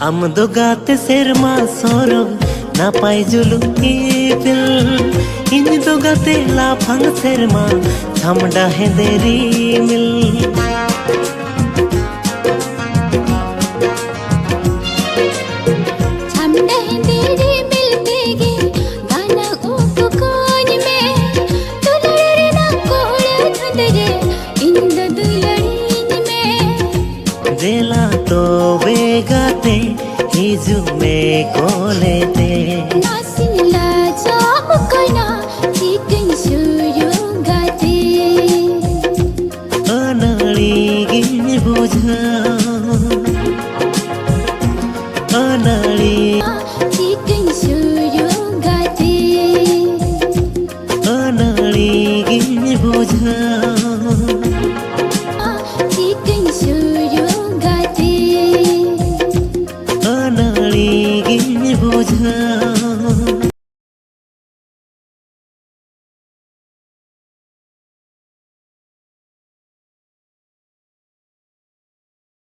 am do gate serma soro na pai julu ipil in do gate la phang serma thamda henderi mil देला तो बेगाते हिजु में कोले